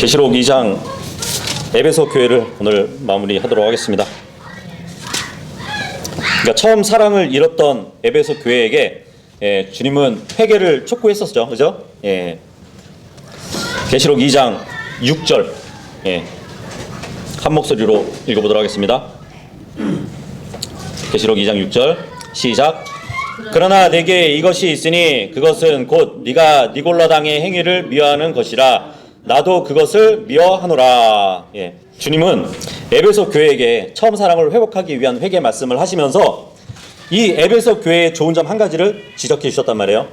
계시록 2장 에베소 교회를 오늘 마무리하도록 하겠습니다. 그러니까 처음 사랑을 잃었던 에베소 교회에게 주님은 회개를 촉구했었죠, 그죠? 계시록 2장 6절 한 목소리로 읽어보도록 하겠습니다. 계시록 2장 6절 시작. 그러나 내게 이것이 있으니 그것은 곧 네가 니골라 당의 행위를 미워하는 것이라 나도 그것을 미워하노라. 주님은 에베소 교회에게 처음 사랑을 회복하기 위한 회개 말씀을 하시면서 이 에베소 교회의 좋은 점 한 가지를 지적해 주셨단 말이에요.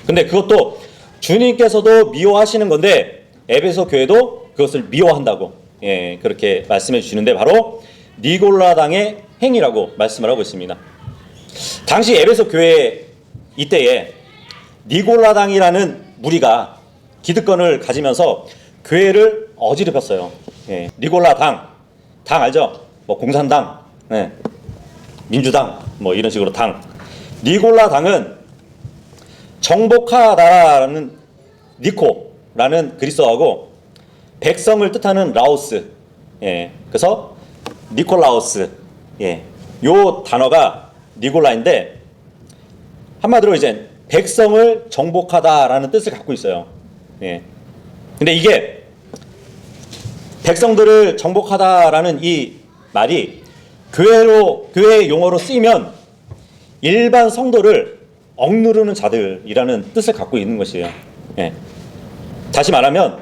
근데 그것도 주님께서도 미워하시는 건데 에베소 교회도 그것을 미워한다고 그렇게 말씀해 주시는데 바로 니골라 당의 행위라고 말씀을 하고 있습니다. 당시 에베소 교회 이때에 니골라 당이라는 무리가 기득권을 가지면서 교회를 어지럽혔어요. 니골라 당 알죠? 뭐 공산당, 민주당, 뭐 이런 식으로 당. 니골라 당은 정복하다라는 니코라는 그리스어하고 백성을 뜻하는 라오스. 그래서 니콜라오스. 요 단어가 니골라인데 한마디로 이제 백성을 정복하다라는 뜻을 갖고 있어요. 근데 이게 백성들을 정복하다라는 이 말이 교회 용어로 쓰이면 일반 성도를 억누르는 자들이라는 뜻을 갖고 있는 것이에요. 다시 말하면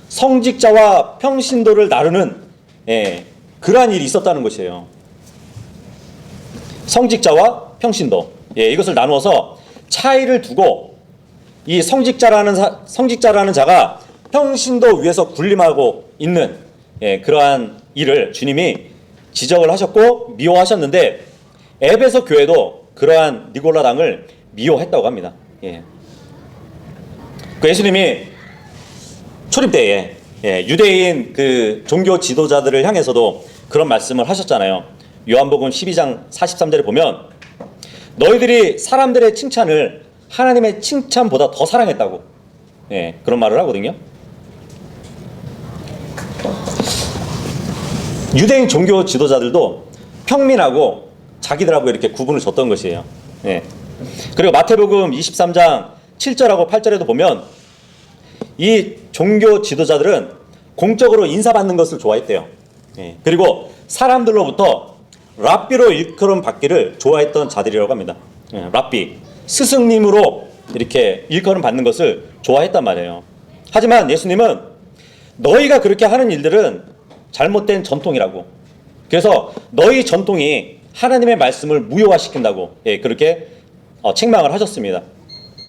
성직자와 평신도를 나누는 그러한 일이 있었다는 것이에요. 성직자와 평신도 이것을 나누어서 차이를 두고 이 성직자라는 자가 평신도 위에서 군림하고 있는 그러한 일을 주님이 지적을 하셨고 미워하셨는데 에베소 교회도 그러한 니골라 당을 미워했다고 합니다. 그 예수님이 초림 때에 유대인 그 종교 지도자들을 향해서도 그런 말씀을 하셨잖아요. 요한복음 12장 43절에 보면 너희들이 사람들의 칭찬을 하나님의 칭찬보다 더 사랑했다고 그런 말을 하거든요. 유대인 종교 지도자들도 평민하고 자기들하고 이렇게 구분을 줬던 것이에요. 그리고 마태복음 23장 7절하고 8절에도 보면 이 종교 지도자들은 공적으로 인사받는 것을 좋아했대요. 그리고 사람들로부터 랍비로 일컬음 받기를 좋아했던 자들이라고 합니다. 랍비, 스승님으로 이렇게 일컬음 받는 것을 좋아했단 말이에요. 하지만 예수님은 너희가 그렇게 하는 일들은 잘못된 전통이라고, 그래서 너희 전통이 하나님의 말씀을 무효화시킨다고 그렇게 책망을 하셨습니다.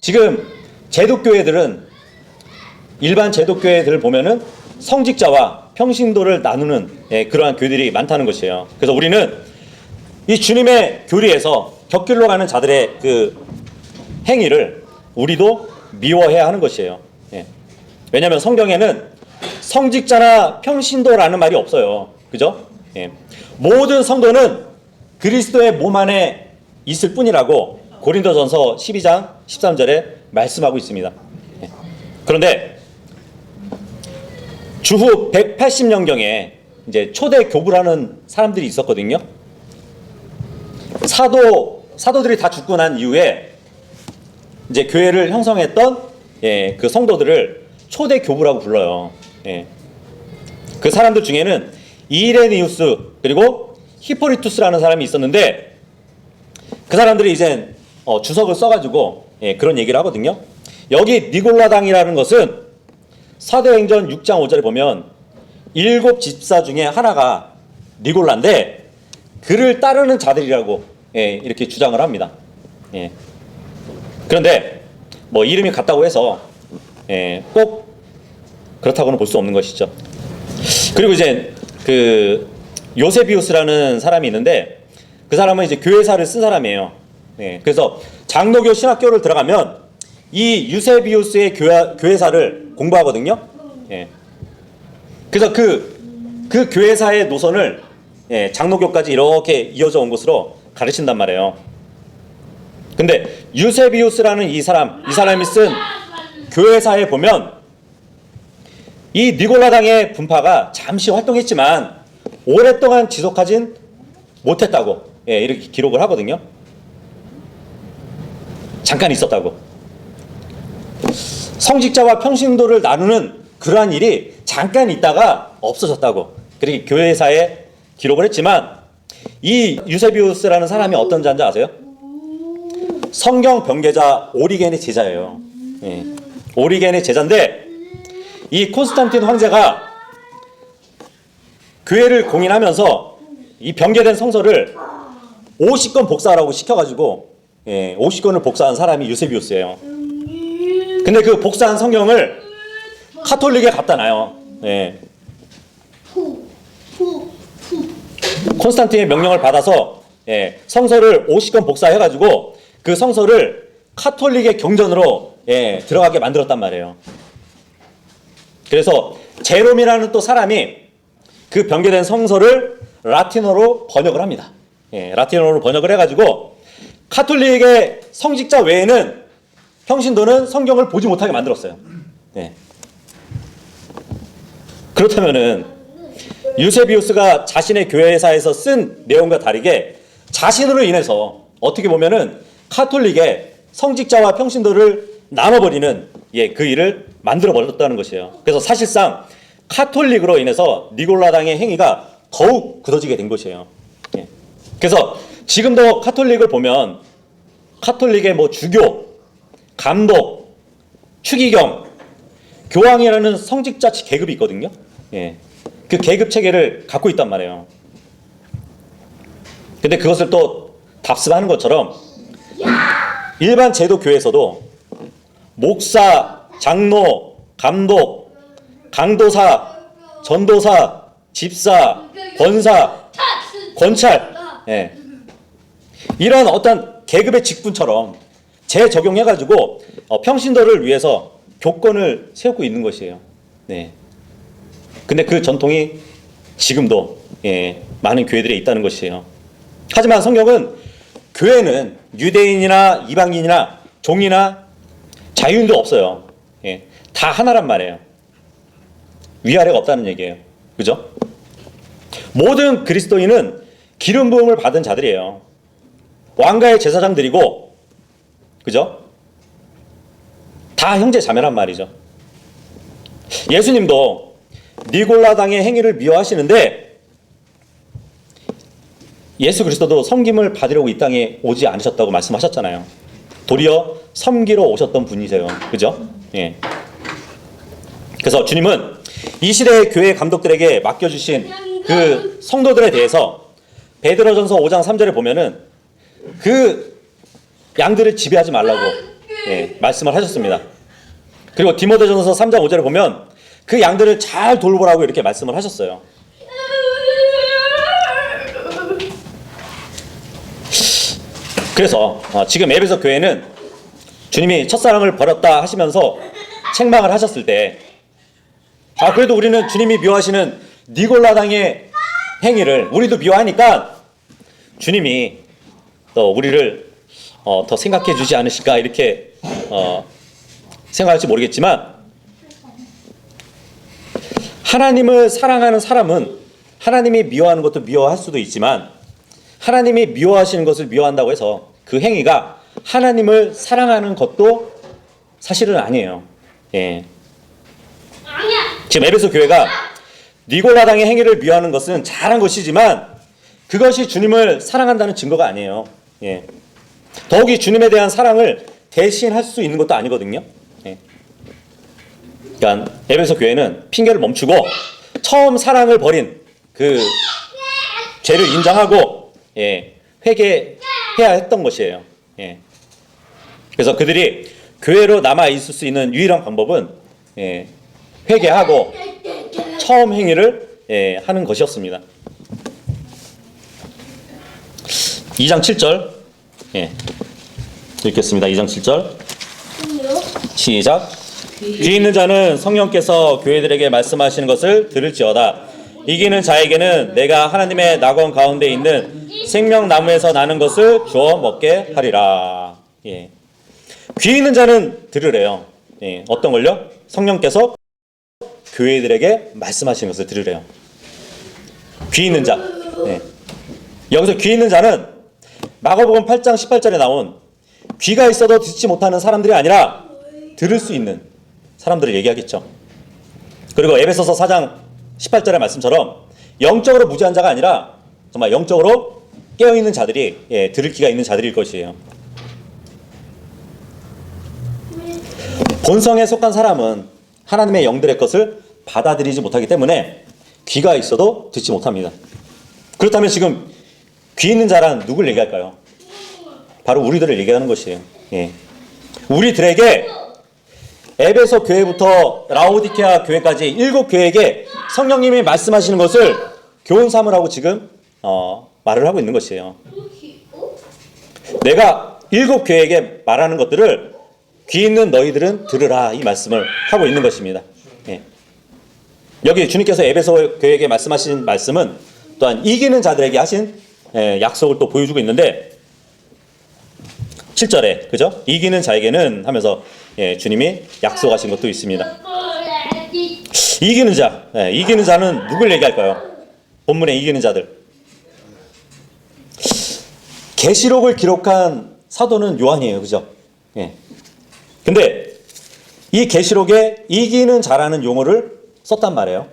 지금 제독교회들은 일반 제독교회들을 보면은 성직자와 평신도를 나누는 그러한 교회들이 많다는 것이에요. 그래서 우리는 이 주님의 교리에서 곁길로 가는 자들의 그 행위를 우리도 미워해야 하는 것이에요. 왜냐하면 성경에는 성직자나 평신도라는 말이 없어요. 그죠? 모든 성도는 그리스도의 몸 안에 있을 뿐이라고 고린도전서 12장 13절에 말씀하고 있습니다. 그런데 주후 180년경에 이제 초대 교부라는 사람들이 있었거든요. 사도들이 다 죽고 난 이후에 이제 교회를 형성했던 그 성도들을 초대 교부라고 불러요. 그 사람들 중에는 이레니우스 그리고 히포리투스라는 사람이 있었는데 그 사람들이 이제 주석을 써가지고 그런 얘기를 하거든요. 여기 니골라 당이라는 것은 사도행전 6장 5절에 보면 7 집사 중에 하나가 니골라인데 그를 따르는 자들이라고 이렇게 주장을 합니다. 그런데 뭐 이름이 같다고 해서 꼭 그렇다고는 볼 수 없는 것이죠. 그리고 이제 그 요세비우스라는 사람이 있는데 그 사람은 이제 교회사를 쓴 사람이에요. 그래서 장로교 신학교를 들어가면 이 유세비우스의 교회사를 공부하거든요. 그래서 그 교회사의 노선을 장로교까지 이렇게 이어져 온 것으로 가르친단 말이에요. 근데 유세비우스라는 이 사람이 쓴 교회사에 보면 이 니골라당의 분파가 잠시 활동했지만 오랫동안 지속하진 못했다고 이렇게 기록을 하거든요. 잠깐 있었다고. 성직자와 평신도를 나누는 그러한 일이 잠깐 있다가 없어졌다고 그렇게 교회사에 기록을 했지만, 이 유세비우스라는 사람이 어떤 자인지 아세요? 성경 변개자 오리겐의 제자예요. 오리겐의 제자인데, 이 콘스탄틴 황제가 교회를 공인하면서 이 변개된 성서를 50권 복사하라고 시켜가지고 50권을 복사한 사람이 유세비우스예요. 근데 그 복사한 성경을 카톨릭에 갖다 놔요. 콘스탄틴의 명령을 받아서 성서를 50권 복사해가지고 그 성서를 카톨릭의 경전으로 들어가게 만들었단 말이에요. 그래서 제롬이라는 또 사람이 그 변개된 성서를 라틴어로 번역을 합니다. 라틴어로 번역을 해가지고 카톨릭의 성직자 외에는 평신도는 성경을 보지 못하게 만들었어요. 그렇다면은 유세비우스가 자신의 교회사에서 쓴 내용과 다르게 자신으로 인해서 어떻게 보면은 카톨릭의 성직자와 평신도를 나눠버리는 그 일을 만들어 버렸다는 것이에요. 그래서 사실상 카톨릭으로 인해서 니골라당의 행위가 더욱 굳어지게 된 것이에요. 그래서 지금도 카톨릭을 보면 카톨릭의 뭐 주교, 감독, 추기경, 교황이라는 성직자 계급이 있거든요. 그 계급 체계를 갖고 있단 말이에요. 근데 그것을 또 답습하는 것처럼 일반 제도 교회에서도 목사, 장로, 감독, 강도사, 전도사, 집사, 권사, 권찰, 이런 어떤 계급의 직분처럼 재적용해가지고 평신도를 위해서 교권을 세우고 있는 것이에요. 근데 그 전통이 지금도 많은 교회들에 있다는 것이에요. 하지만 성경은 교회는 유대인이나 이방인이나 종이나 자유인도 없어요. 다 하나란 말이에요. 위아래가 없다는 얘기예요. 그죠? 모든 그리스도인은 기름 부음을 받은 자들이에요. 왕가의 제사장들이고, 그죠? 다 형제 자매란 말이죠. 예수님도 니골라당의 행위를 미워하시는데 예수 그리스도도 섬김을 받으려고 이 땅에 오지 않으셨다고 말씀하셨잖아요. 도리어 섬기러 오셨던 분이세요. 그죠? 그래서 주님은 이 시대의 교회 감독들에게 맡겨주신 그 성도들에 대해서 베드로전서 5장 3절에 보면은 그 양들을 지배하지 말라고 말씀을 하셨습니다. 그리고 디모데전서 3장 5절에 보면 그 양들을 잘 돌보라고 이렇게 말씀을 하셨어요. 그래서 지금 에베소 교회는 주님이 첫사랑을 버렸다 하시면서 책망을 하셨을 때 그래도 우리는 주님이 미워하시는 니골라당의 행위를 우리도 미워하니까 주님이 또 우리를 더 생각해 주지 않으실까 이렇게 생각할지 모르겠지만, 하나님을 사랑하는 사람은 하나님이 미워하는 것도 미워할 수도 있지만 하나님이 미워하시는 것을 미워한다고 해서 그 행위가 하나님을 사랑하는 것도 사실은 아니에요. 지금 에베소 교회가 니골라당의 행위를 미워하는 것은 잘한 것이지만 그것이 주님을 사랑한다는 증거가 아니에요. 더욱이 주님에 대한 사랑을 대신할 수 있는 것도 아니거든요. 그러니까 에베소 교회는 핑계를 멈추고 처음 사랑을 버린 그 죄를 인정하고 회개해야 했던 것이에요. 그래서 그들이 교회로 남아 있을 수 있는 유일한 방법은 회개하고 처음 행위를 하는 것이었습니다. 2장 7절 읽겠습니다. 2장 7절 시작. 귀 있는 자는 성령께서 교회들에게 말씀하시는 것을 들을지어다. 이기는 자에게는 내가 하나님의 낙원 가운데 있는 생명나무에서 나는 것을 주어 먹게 하리라. 귀 있는 자는 들으래요. 어떤 걸요? 성령께서 교회들에게 말씀하시는 것을 들으래요. 귀 있는 자. 네. 여기서 귀 있는 자는 마가복음 8장 18절에 나온 귀가 있어도 듣지 못하는 사람들이 아니라 들을 수 있는 사람들을 얘기하겠죠. 그리고 에베소서 4장 18절의 말씀처럼 영적으로 무지한 자가 아니라 정말 영적으로 깨어있는 자들이 들을 귀가 있는 자들일 것이에요. 본성에 속한 사람은 하나님의 영들의 것을 받아들이지 못하기 때문에 귀가 있어도 듣지 못합니다. 그렇다면 지금 귀 있는 자란 누굴 얘기할까요? 바로 우리들을 얘기하는 것이에요. 예. 우리들에게 에베소 교회부터 라오디케아 교회까지 7교회에게 성령님이 말씀하시는 것을 교훈 삼으라고 지금 말을 하고 있는 것이에요. 내가 7교회에게 말하는 것들을 귀 있는 너희들은 들으라, 이 말씀을 하고 있는 것입니다. 예. 여기 주님께서 에베소 교회에게 말씀하신 말씀은 또한 이기는 자들에게 하신 약속을 또 보여주고 있는데 7절에 그죠? 이기는 자에게는 하면서 주님이 약속하신 것도 있습니다. 이기는 자, 이기는 자는 누굴 얘기할까요? 본문에 이기는 자들. 계시록을 기록한 사도는 요한이에요, 그죠? 예. 근데 이 계시록에 이기는 자라는 용어를 썼단 말이에요.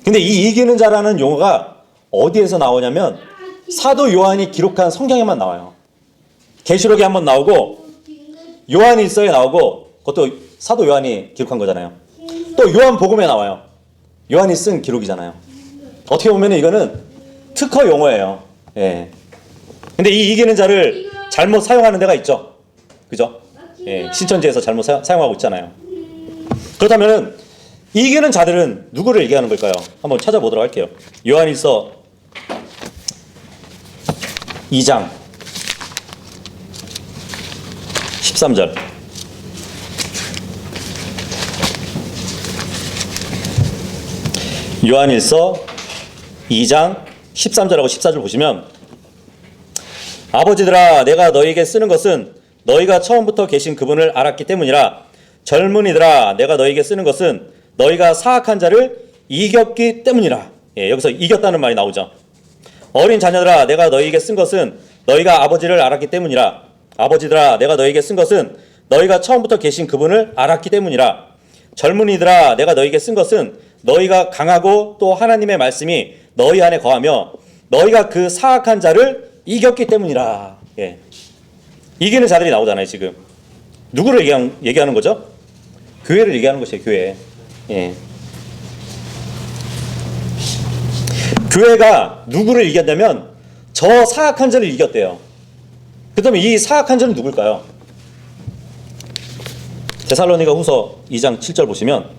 근데 이 이기는 자라는 용어가 어디에서 나오냐면 사도 요한이 기록한 성경에만 나와요. 계시록에 한번 나오고 요한일서에 나오고, 그것도 사도 요한이 기록한 거잖아요. 또 요한복음에 나와요. 요한이 쓴 기록이잖아요. 어떻게 보면 이거는 특허 용어예요. 예. 근데 이 이기는 자를 잘못 사용하는 데가 있죠. 그죠? 예. 신천지에서 잘못 사용하고 있잖아요. 그렇다면 이기는 자들은 누구를 얘기하는 걸까요? 한번 찾아보도록 할게요. 요한일서 2장 13절. 요한일서 2장 13절하고 14절 보시면, 아버지들아, 내가 너희에게 쓰는 것은 너희가 처음부터 계신 그분을 알았기 때문이라. 젊은이들아, 내가 너희에게 쓰는 것은 너희가 사악한 자를 이겼기 때문이라. 예, 여기서 이겼다는 말이 나오죠. 어린 자녀들아, 내가 너희에게 쓴 것은 너희가 아버지를 알았기 때문이라. 아버지들아, 내가 너희에게 쓴 것은 너희가 처음부터 계신 그분을 알았기 때문이라. 젊은이들아, 내가 너희에게 쓴 것은 너희가 강하고 또 하나님의 말씀이 너희 안에 거하며 너희가 그 사악한 자를 이겼기 때문이라. 예. 이기는 자들이 나오잖아요, 지금. 누구를 얘기하는 거죠? 교회를 얘기하는 것이에요, 교회. 예. 교회가 누구를 이겼냐면 저 사악한 자를 이겼대요. 그렇다면 이 사악한 자는 누굴까요? 데살로니가 후서 2장 7절 보시면,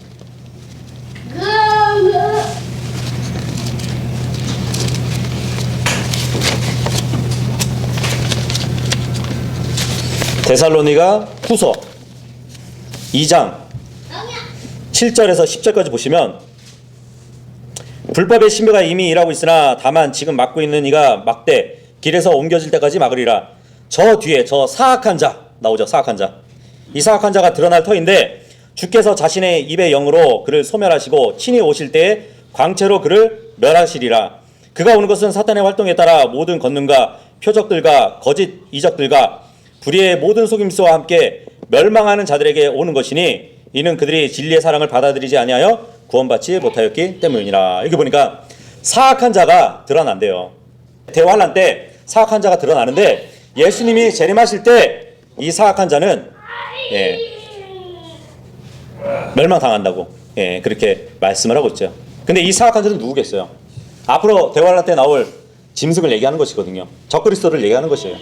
데살로니가 후서 2장 7절에서 10절까지 보시면, 불법의 신부가 이미 일하고 있으나 다만 지금 맡고 있는 이가 막되 길에서 옮겨질 때까지 막으리라. 저 뒤에 저 사악한 자 나오죠. 사악한 자. 이 사악한 자가 드러날 터인데 주께서 자신의 입의 영으로 그를 소멸하시고 친히 오실 때에 광채로 그를 멸하시리라. 그가 오는 것은 사탄의 활동에 따라 모든 권능과 표적들과 거짓 이적들과 불의의 모든 속임수와 함께 멸망하는 자들에게 오는 것이니 이는 그들이 진리의 사랑을 받아들이지 아니하여 구원받지 못하였기 때문이라. 여기 보니까 사악한 자가 드러난대요. 대환란 때 사악한 자가 드러나는데 예수님이 재림하실 때 이 사악한 자는 멸망당한다고 그렇게 말씀을 하고 있죠. 근데 이 사악한 자는 누구겠어요? 앞으로 대환란 때 나올 짐승을 얘기하는 것이거든요. 적그리스도를 얘기하는 것이에요.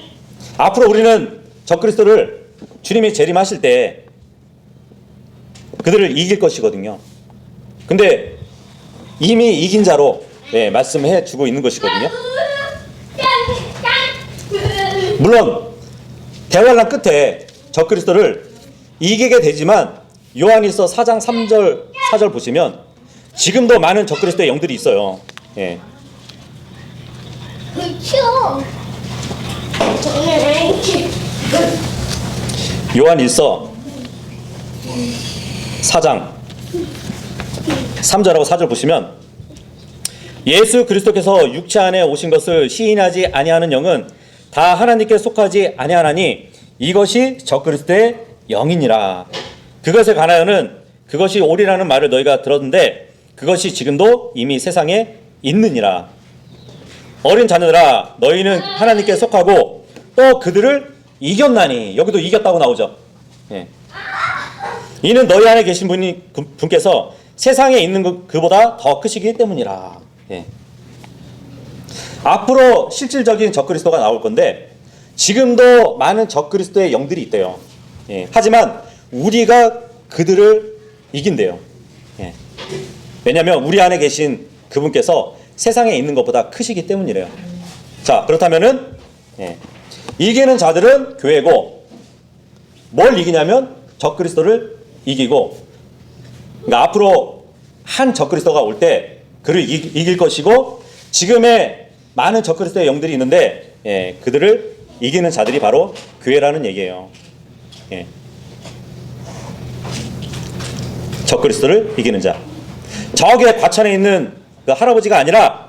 앞으로 우리는 적그리스도를 주님이 재림하실 때 그들을 이길 것이거든요. 근데 이미 이긴 자로 말씀해 주고 있는 것이거든요. 물론 대환란 끝에 적그리스도를 이기게 되지만 요한일서 4장 3절 4절 보시면 지금도 많은 적그리스도의 영들이 있어요. 요한일서 4장 3절하고 4절 보시면 예수 그리스도께서 육체 안에 오신 것을 시인하지 아니하는 영은 다 하나님께 속하지 아니하나니 이것이 적그리스도의 영이니라. 그것에 관하여는 그것이 옳으라는 말을 너희가 들었는데 그것이 지금도 이미 세상에 있느니라. 어린 자녀들아 너희는 하나님께 속하고 또 그들을 이겼나니. 여기도 이겼다고 나오죠. 예. 이는 너희 안에 계신 분께서 세상에 있는 그보다 더 크시기 때문이라. 예. 앞으로 실질적인 적그리스도가 나올 건데 지금도 많은 적그리스도의 영들이 있대요. 예. 하지만 우리가 그들을 이긴대요. 예. 왜냐하면 우리 안에 계신 그분께서 세상에 있는 것보다 크시기 때문이래요. 자, 그렇다면은 이기는 자들은 교회고 뭘 이기냐면 적그리스도를 이기고, 그러니까 앞으로 한 적그리스도가 올 때 그를 이길 것이고, 지금의 많은 적그리스도의 영들이 있는데 그들을 이기는 자들이 바로 교회라는 얘기예요. 적그리스도를 이기는 자. 저기 과천에 있는 그 할아버지가 아니라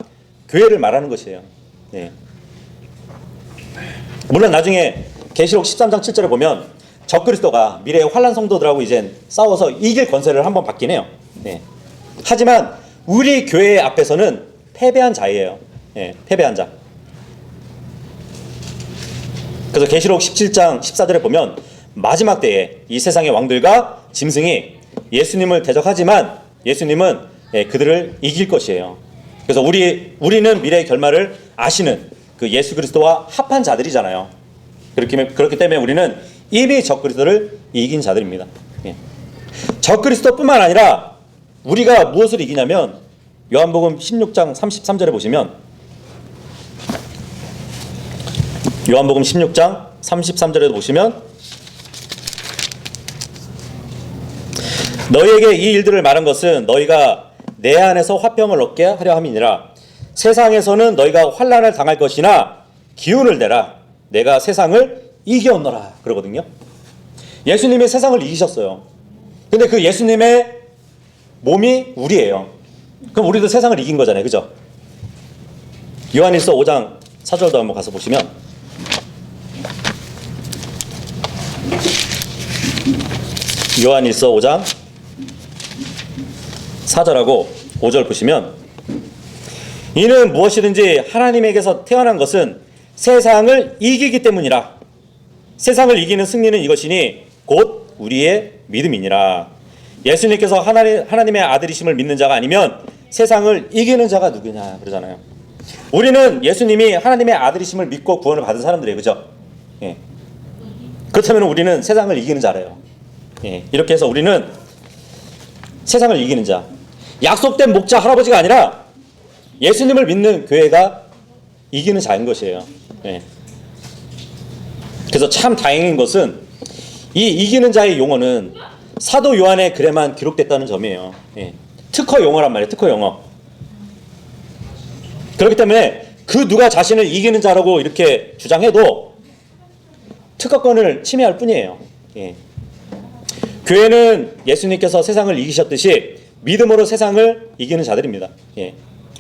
교회를 말하는 것이에요. 물론 나중에 계시록 13장 7절에 보면 적그리스도가 미래의 환란 성도들하고 이제 싸워서 이길 권세를 한번 받긴 해요. 하지만 우리 교회 앞에서는 패배한 자예요. 패배한 자. 그래서 계시록 17장 14절에 보면 마지막 때에 이 세상의 왕들과 짐승이 예수님을 대적하지만 예수님은 그들을 이길 것이에요. 그래서 우리는 미래의 결말을 아시는 그 예수 그리스도와 합한 자들이잖아요. 그렇기 때문에 우리는 이미 적그리스도를 이긴 자들입니다. 적그리스도뿐만 아니라 우리가 무엇을 이기냐면 요한복음 16장 33절에 보시면 요한복음 16장 33절에도 보시면 너희에게 이 일들을 말한 것은 너희가 내 안에서 화평을 얻게 하려 함이니라. 세상에서는 너희가 환난을 당할 것이나 기운을 내라. 내가 세상을 이겨오너라. 그러거든요. 예수님이 세상을 이기셨어요. 근데 그 예수님의 몸이 우리예요. 그럼 우리도 세상을 이긴 거잖아요. 그죠? 요한일서 5장 4절도 한번 가서 보시면 요한일서 5장 4절하고 5절 보시면 이는 무엇이든지 하나님에게서 태어난 것은 세상을 이기기 때문이라. 세상을 이기는 승리는 이것이니 곧 우리의 믿음이니라. 예수님께서 하나님의 아들이심을 믿는 자가 아니면 세상을 이기는 자가 누구냐 그러잖아요. 우리는 예수님이 하나님의 아들이심을 믿고 구원을 받은 사람들이에요. 그죠? 그렇다면 우리는 세상을 이기는 자래요. 이렇게 해서 우리는 세상을 이기는 자, 약속된 목자 할아버지가 아니라 예수님을 믿는 교회가 이기는 자인 것이에요. 그래서 참 다행인 것은 이 이기는 자의 용어는 사도 요한의 글에만 기록됐다는 점이에요. 특허 용어란 말이에요. 특허 용어. 그렇기 때문에 그 누가 자신을 이기는 자라고 이렇게 주장해도 특허권을 침해할 뿐이에요. 교회는 예수님께서 세상을 이기셨듯이 믿음으로 세상을 이기는 자들입니다.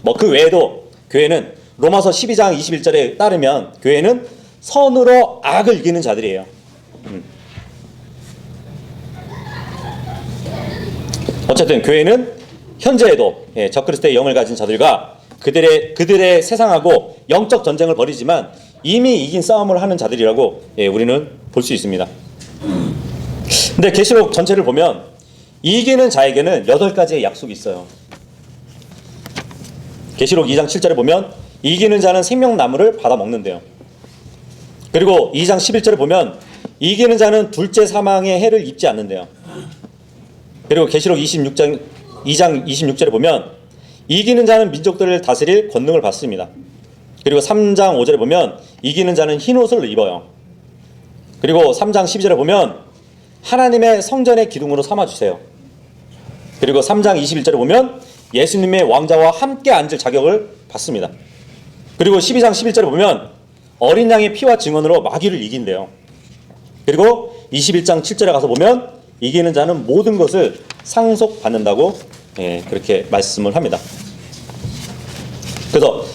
뭐 그 외에도 교회는 로마서 12장 21절에 따르면 교회는 선으로 악을 이기는 자들이에요. 어쨌든 교회는 현재에도 적그리스도의 영을 가진 자들과 그들의 세상하고 영적 전쟁을 벌이지만 이미 이긴 싸움을 하는 자들이라고 우리는 볼 수 있습니다. 근데 계시록 전체를 보면 이기는 자에게는 8가지의 약속이 있어요. 계시록 2장 7절에 보면 이기는 자는 생명나무를 받아 먹는데요. 그리고 2장 11절에 보면 이기는 자는 둘째 사망의 해를 입지 않는데요. 그리고 계시록 2장 26절에 보면 이기는 자는 민족들을 다스릴 권능을 받습니다. 그리고 3장 5절에 보면 이기는 자는 흰 옷을 입어요. 그리고 3장 12절에 보면 하나님의 성전의 기둥으로 삼아주세요. 그리고 3장 21절에 보면 예수님의 왕자와 함께 앉을 자격을 받습니다. 그리고 12장 11절에 보면 어린 양의 피와 증언으로 마귀를 이긴대요. 그리고 21장 7절에 가서 보면 이기는 자는 모든 것을 상속받는다고 예, 그렇게 말씀을 합니다. 그래서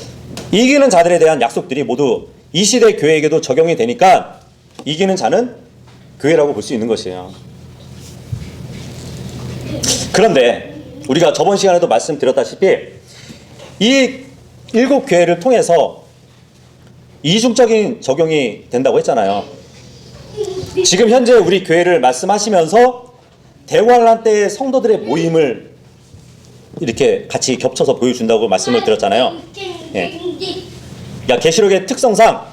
이기는 자들에 대한 약속들이 모두 이 시대 교회에게도 적용이 되니까 이기는 자는 교회라고 볼 수 있는 것이에요. 그런데 우리가 저번 시간에도 말씀드렸다시피 이 7교회를 통해서 이중적인 적용이 된다고 했잖아요. 지금 현재 우리 교회를 말씀하시면서 대환란 때의 성도들의 모임을 이렇게 같이 겹쳐서 보여준다고 말씀을 드렸잖아요. 예. 그러니까 계시록의 특성상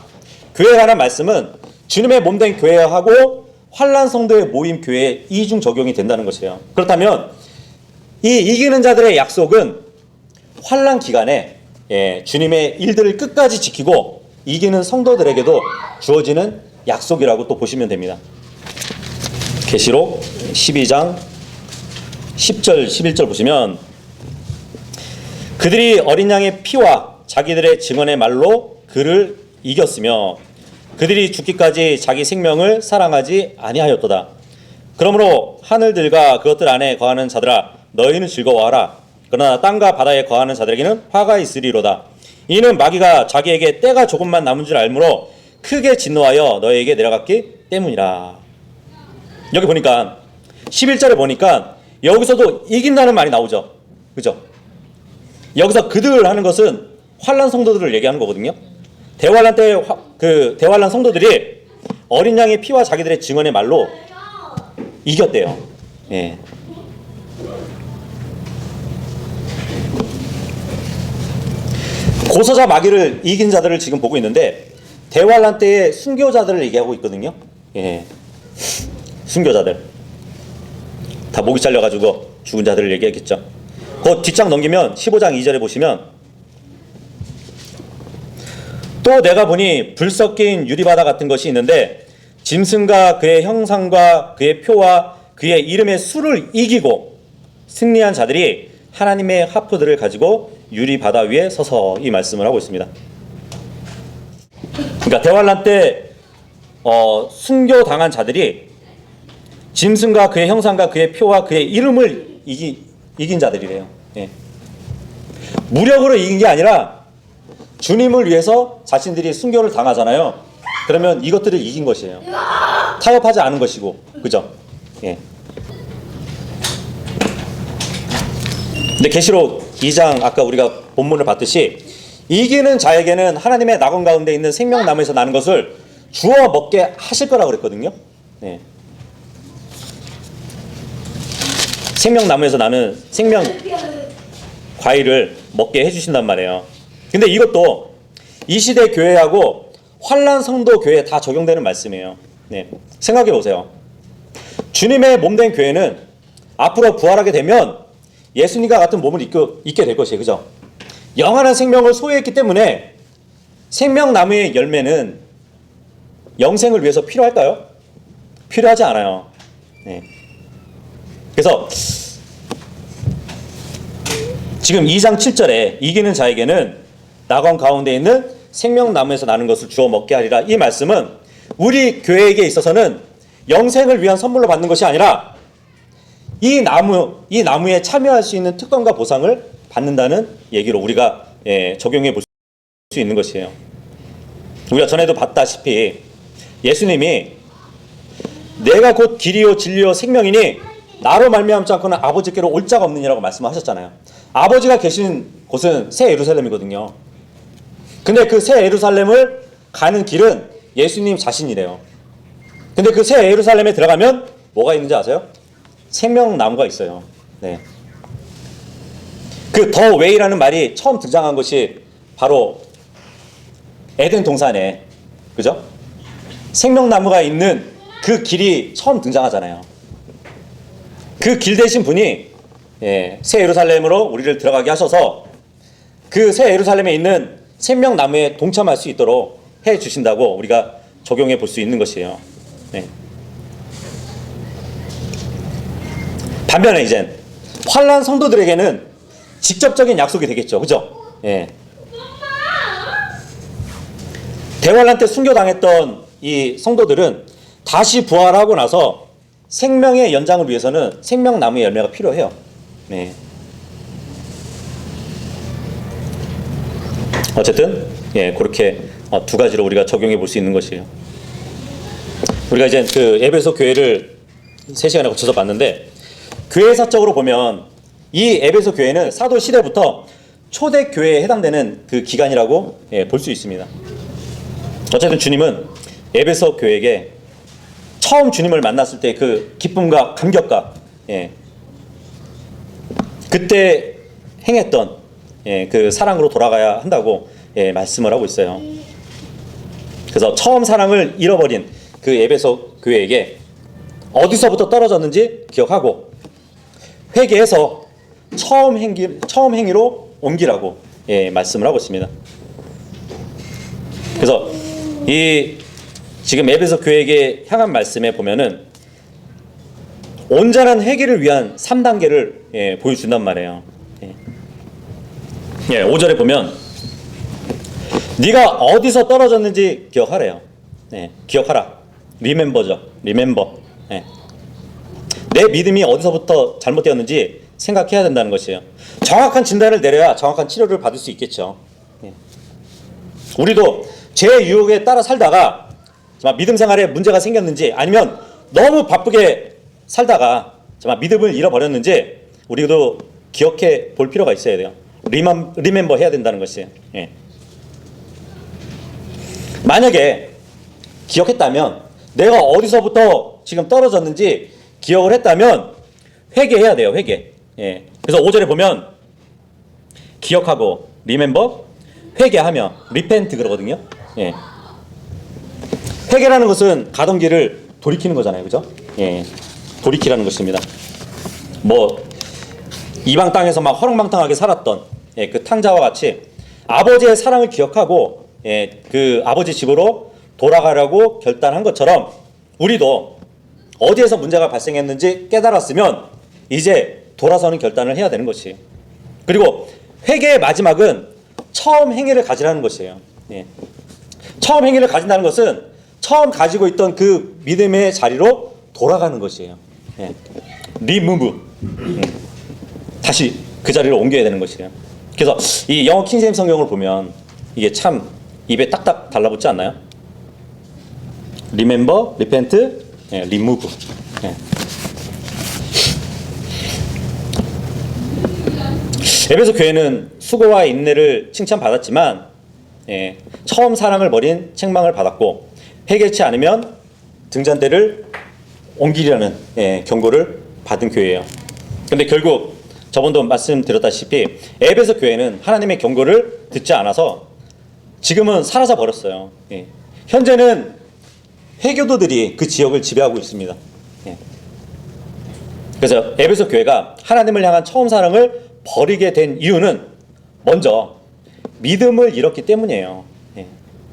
교회에 관한 말씀은 주님의 몸된 교회하고 환란 성도의 모임 교회에 이중 적용이 된다는 것이에요. 그렇다면 이 이기는 자들의 약속은 환란 기간에 주님의 일들을 끝까지 지키고 이기는 성도들에게도 주어지는 약속이라고 또 보시면 됩니다. 계시록 12장 10절 11절 보시면 그들이 어린 양의 피와 자기들의 증언의 말로 그를 이겼으며 그들이 죽기까지 자기 생명을 사랑하지 아니하였도다. 그러므로 하늘들과 그것들 안에 거하는 자들아 너희는 즐거워하라. 그러나 땅과 바다에 거하는 자들에게는 화가 있으리로다. 이는 마귀가 자기에게 때가 조금만 남은 줄 알므로 크게 진노하여 너희에게 내려갔기 때문이라. 여기 보니까 11절에 보니까 여기서도 이긴다는 말이 나오죠. 그죠? 여기서 그들 하는 것은 환란 성도들을 얘기하는 거거든요. 대환란 때 그 대환란 성도들이 어린 양의 피와 자기들의 증언의 말로 이겼대요. 예. 고서자 마귀를 이긴 자들을 지금 보고 있는데 대환란 때의 순교자들을 얘기하고 있거든요. 예. 순교자들 다 목이 잘려가지고 죽은 자들을 얘기하겠죠. 그 뒷장 넘기면 15장 2절에 보시면 또 내가 보니 불 섞인 유리바다 같은 것이 있는데 짐승과 그의 형상과 그의 표와 그의 이름의 수를 이기고 승리한 자들이 하나님의 하프들을 가지고 유리바다 위에 서서 이 말씀을 하고 있습니다. 그러니까 대환란 때 순교당한 자들이 짐승과 그의 형상과 그의 표와 그의 이름을 이긴 자들이래요. 예. 무력으로 이긴 게 아니라 주님을 위해서 자신들이 순교를 당하잖아요. 그러면 이것들을 이긴 것이에요. 타협하지 않은 것이고, 그죠? 예. 근데 계시록 2장 아까 우리가 본문을 봤듯이 이기는 자에게는 하나님의 낙원 가운데 있는 생명나무에서 나는 것을 주워 먹게 하실 거라고 그랬거든요. 예. 생명나무에서 나는 생명 과일을 먹게 해주신단 말이에요. 근데 이것도 이 시대 교회하고 환란 성도 교회에 다 적용되는 말씀이에요. 네. 생각해 보세요. 주님의 몸된 교회는 앞으로 부활하게 되면 예수님과 같은 몸을 입게 될 것이에요. 그죠? 영원한 생명을 소유했기 때문에 생명나무의 열매는 영생을 위해서 필요할까요? 필요하지 않아요. 네. 그래서 지금 2장 7절에 이기는 자에게는 낙원 가운데 있는 생명나무에서 나는 것을 주워 먹게 하리라. 이 말씀은 우리 교회에게 있어서는 영생을 위한 선물로 받는 것이 아니라 이 나무에 참여할 수 있는 특권과 보상을 받는다는 얘기로 우리가 적용해 볼 수 있는 것이에요. 우리가 전에도 봤다시피 예수님이 내가 곧 길이요 진리요 생명이니 나로 말미암지 않고는 아버지께로 올 자가 없느니라고 말씀하셨잖아요. 아버지가 계신 곳은 새 예루살렘이거든요. 근데 그 새 예루살렘을 가는 길은 예수님 자신이래요. 근데 그 새 예루살렘에 들어가면 뭐가 있는지 아세요? 생명나무가 있어요. 네. 그 더 웨이라는 말이 처음 등장한 것이 바로 에덴 동산에, 그죠? 생명나무가 있는 그 길이 처음 등장하잖아요. 그 길 되신 분이 새 예루살렘으로 우리를 들어가게 하셔서 그 새 예루살렘에 있는 생명나무에 동참할 수 있도록 해 주신다고 우리가 적용해 볼 수 있는 것이에요. 네. 반면에 이제 환란 성도들에게는 직접적인 약속이 되겠죠. 그죠? 예. 대환란 때 순교당했던 이 성도들은 다시 부활하고 나서 생명의 연장을 위해서는 생명나무의 열매가 필요해요. 네. 어쨌든 그렇게 두 가지로 우리가 적용해 볼 수 있는 것이에요. 우리가 이제 그 에베소 교회를 3시간에 거쳐서 봤는데, 교회사적으로 보면 이 에베소 교회는 사도 시대부터 초대 교회에 해당되는 그 기간이라고 볼 수 있습니다. 어쨌든 주님은 에베소 교회에게 처음 주님을 만났을 때 그 기쁨과 감격과 그때 행했던 그 사랑으로 돌아가야 한다고 말씀을 하고 있어요. 그래서 처음 사랑을 잃어버린 그 에베소 교회에게 어디서부터 떨어졌는지 기억하고 회개해서 처음 행위로 옮기라고 말씀을 하고 있습니다. 그래서 이 지금 에베소 교회에게 향한 말씀에 보면은 온전한 회개를 위한 3단계를 보여준단 말이에요. 5절에 보면 네가 어디서 떨어졌는지 기억하래요. 기억하라. 리멤버죠. 리멤버. 내 믿음이 어디서부터 잘못되었는지 생각해야 된다는 것이에요. 정확한 진단을 내려야 정확한 치료를 받을 수 있겠죠. 우리도 제 유혹에 따라 살다가 정말 믿음 생활에 문제가 생겼는지, 아니면 너무 바쁘게 살다가 정말 믿음을 잃어버렸는지 우리도 기억해 볼 필요가 있어야 돼요. 리멤버 해야 된다는 것이에요. 만약에 기억했다면, 내가 어디서부터 지금 떨어졌는지 기억을 했다면 회개해야 돼요. 회개. 그래서 5절에 보면 기억하고 리멤버, 회개하며 리펜트 그러거든요. 회개라는 것은 가던 길을 돌이키는 거잖아요. 그죠? 돌이키라는 것입니다. 뭐 이방 땅에서 막 허랑방탕하게 살았던 그 탕자와 같이 아버지의 사랑을 기억하고 그 아버지 집으로 돌아가려고 결단한 것처럼, 우리도 어디에서 문제가 발생했는지 깨달았으면 이제 돌아서는 결단을 해야 되는 것이에요. 그리고 회개의 마지막은 처음 행위를 가지라는 것이에요. 처음 행위를 가진다는 것은 처음 가지고 있던 그 믿음의 자리로 돌아가는 것이에요. 리무브. 다시 그 자리로 옮겨야 되는 것이에요. 그래서 이 영어 킹제임 성경을 보면 이게 참 입에 딱딱 달라붙지 않나요? 리멤버, 리펜트, 리무브. 에베소 교회는 수고와 인내를 칭찬받았지만 처음 사랑을 버린 책망을 받았고, 회개치 않으면 등잔대를 옮기려는 경고를 받은 교회예요. 근데 결국 저번도 말씀드렸다시피 에베소 교회는 하나님의 경고를 듣지 않아서 지금은 사라져 버렸어요. 현재는 회교도들이 그 지역을 지배하고 있습니다. 그래서 에베소 교회가 하나님을 향한 처음 사랑을 버리게 된 이유는 먼저 믿음을 잃었기 때문이에요.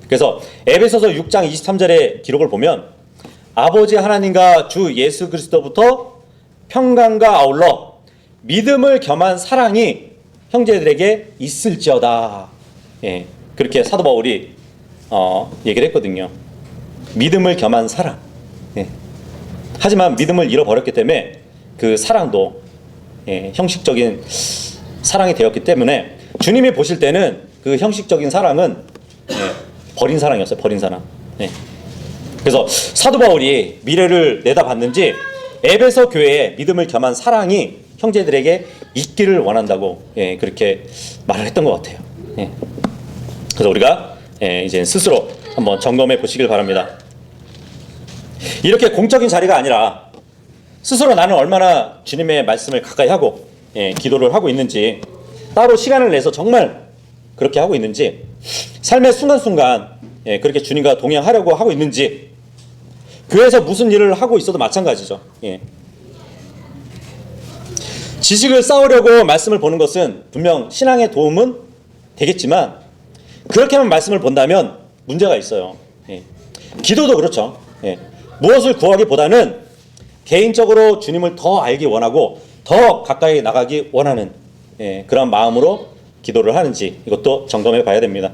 그래서 에베소서 6장 23절의 기록을 보면 아버지 하나님과 주 예수 그리스도부터 평강과 아울러 믿음을 겸한 사랑이 형제들에게 있을지어다. 그렇게 사도 바울이 얘기를 했거든요. 믿음을 겸한 사랑. 하지만 믿음을 잃어버렸기 때문에 그 사랑도 형식적인 사랑이 되었기 때문에 주님이 보실 때는 그 형식적인 사랑은 버린 사랑이었어요. 버린 사랑. 그래서 사도 바울이 미래를 내다봤는지 에베소 교회에 믿음을 겸한 사랑이 형제들에게 있기를 원한다고 그렇게 말을 했던 것 같아요. 그래서 우리가 이제 스스로 한번 점검해 보시길 바랍니다. 이렇게 공적인 자리가 아니라 스스로 나는 얼마나 주님의 말씀을 가까이 하고 기도를 하고 있는지, 따로 시간을 내서 정말 그렇게 하고 있는지, 삶의 순간순간 그렇게 주님과 동행하려고 하고 있는지, 교회에서 무슨 일을 하고 있어도 마찬가지죠. 지식을 쌓으려고 말씀을 보는 것은 분명 신앙의 도움은 되겠지만, 그렇게만 말씀을 본다면 문제가 있어요. 기도도 그렇죠. 무엇을 구하기보다는 개인적으로 주님을 더 알기 원하고 더 가까이 나가기 원하는 그런 마음으로 기도를 하는지, 이것도 점검해 봐야 됩니다.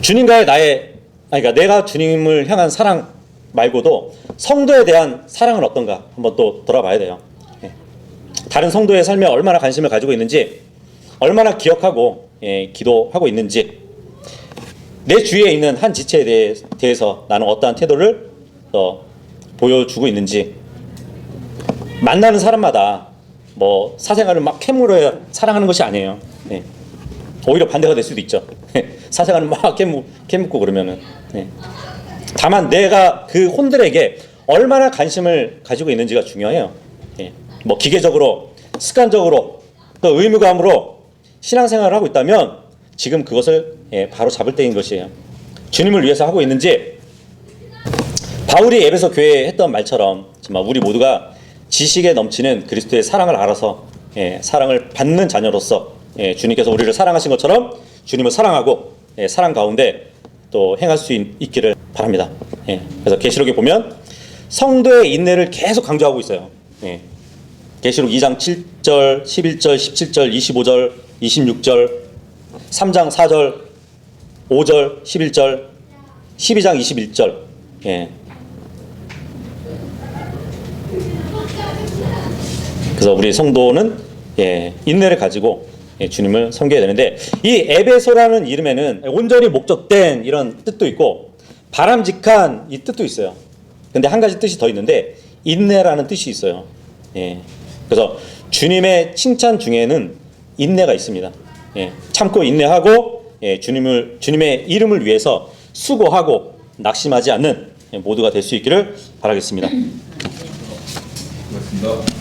주님과의 그러니까 내가 주님을 향한 사랑 말고도 성도에 대한 사랑은 어떤가 한번 또 돌아봐야 돼요. 다른 성도의 삶에 얼마나 관심을 가지고 있는지, 얼마나 기억하고 기도하고 있는지, 내 주위에 있는 한 지체에 대해서 나는 어떠한 태도를 보여주고 있는지. 만나는 사람마다 뭐 사생활을 막 캐물어야 사랑하는 것이 아니에요. 오히려 반대가 될 수도 있죠. 사생활을 막 캐묻고 그러면은. 다만 내가 그 혼들에게 얼마나 관심을 가지고 있는지가 중요해요. 뭐 기계적으로, 습관적으로, 또 의무감으로 신앙생활을 하고 있다면 지금 그것을 바로 잡을 때인 것이에요. 주님을 위해서 하고 있는지, 바울이 에베소 교회에 했던 말처럼 정말 우리 모두가 지식에 넘치는 그리스도의 사랑을 알아서 사랑을 받는 자녀로서 주님께서 우리를 사랑하신 것처럼 주님을 사랑하고 사랑 가운데 또 행할 수 있기를 바랍니다. 그래서 계시록에 보면 성도의 인내를 계속 강조하고 있어요. 계시록 2장 7절, 11절, 17절, 25절, 26절, 3장 4절, 5절, 11절, 12장 21절. 그래서 우리 성도는 인내를 가지고 주님을 섬겨야 되는데, 이 에베소라는 이름에는 온전히 목적된 이런 뜻도 있고 바람직한 이 뜻도 있어요. 근데 한 가지 뜻이 더 있는데 인내라는 뜻이 있어요. 그래서 주님의 칭찬 중에는 인내가 있습니다. 참고 인내하고 주님의 이름을 위해서 수고하고 낙심하지 않는 모두가 될 수 있기를 바라겠습니다. 고맙습니다.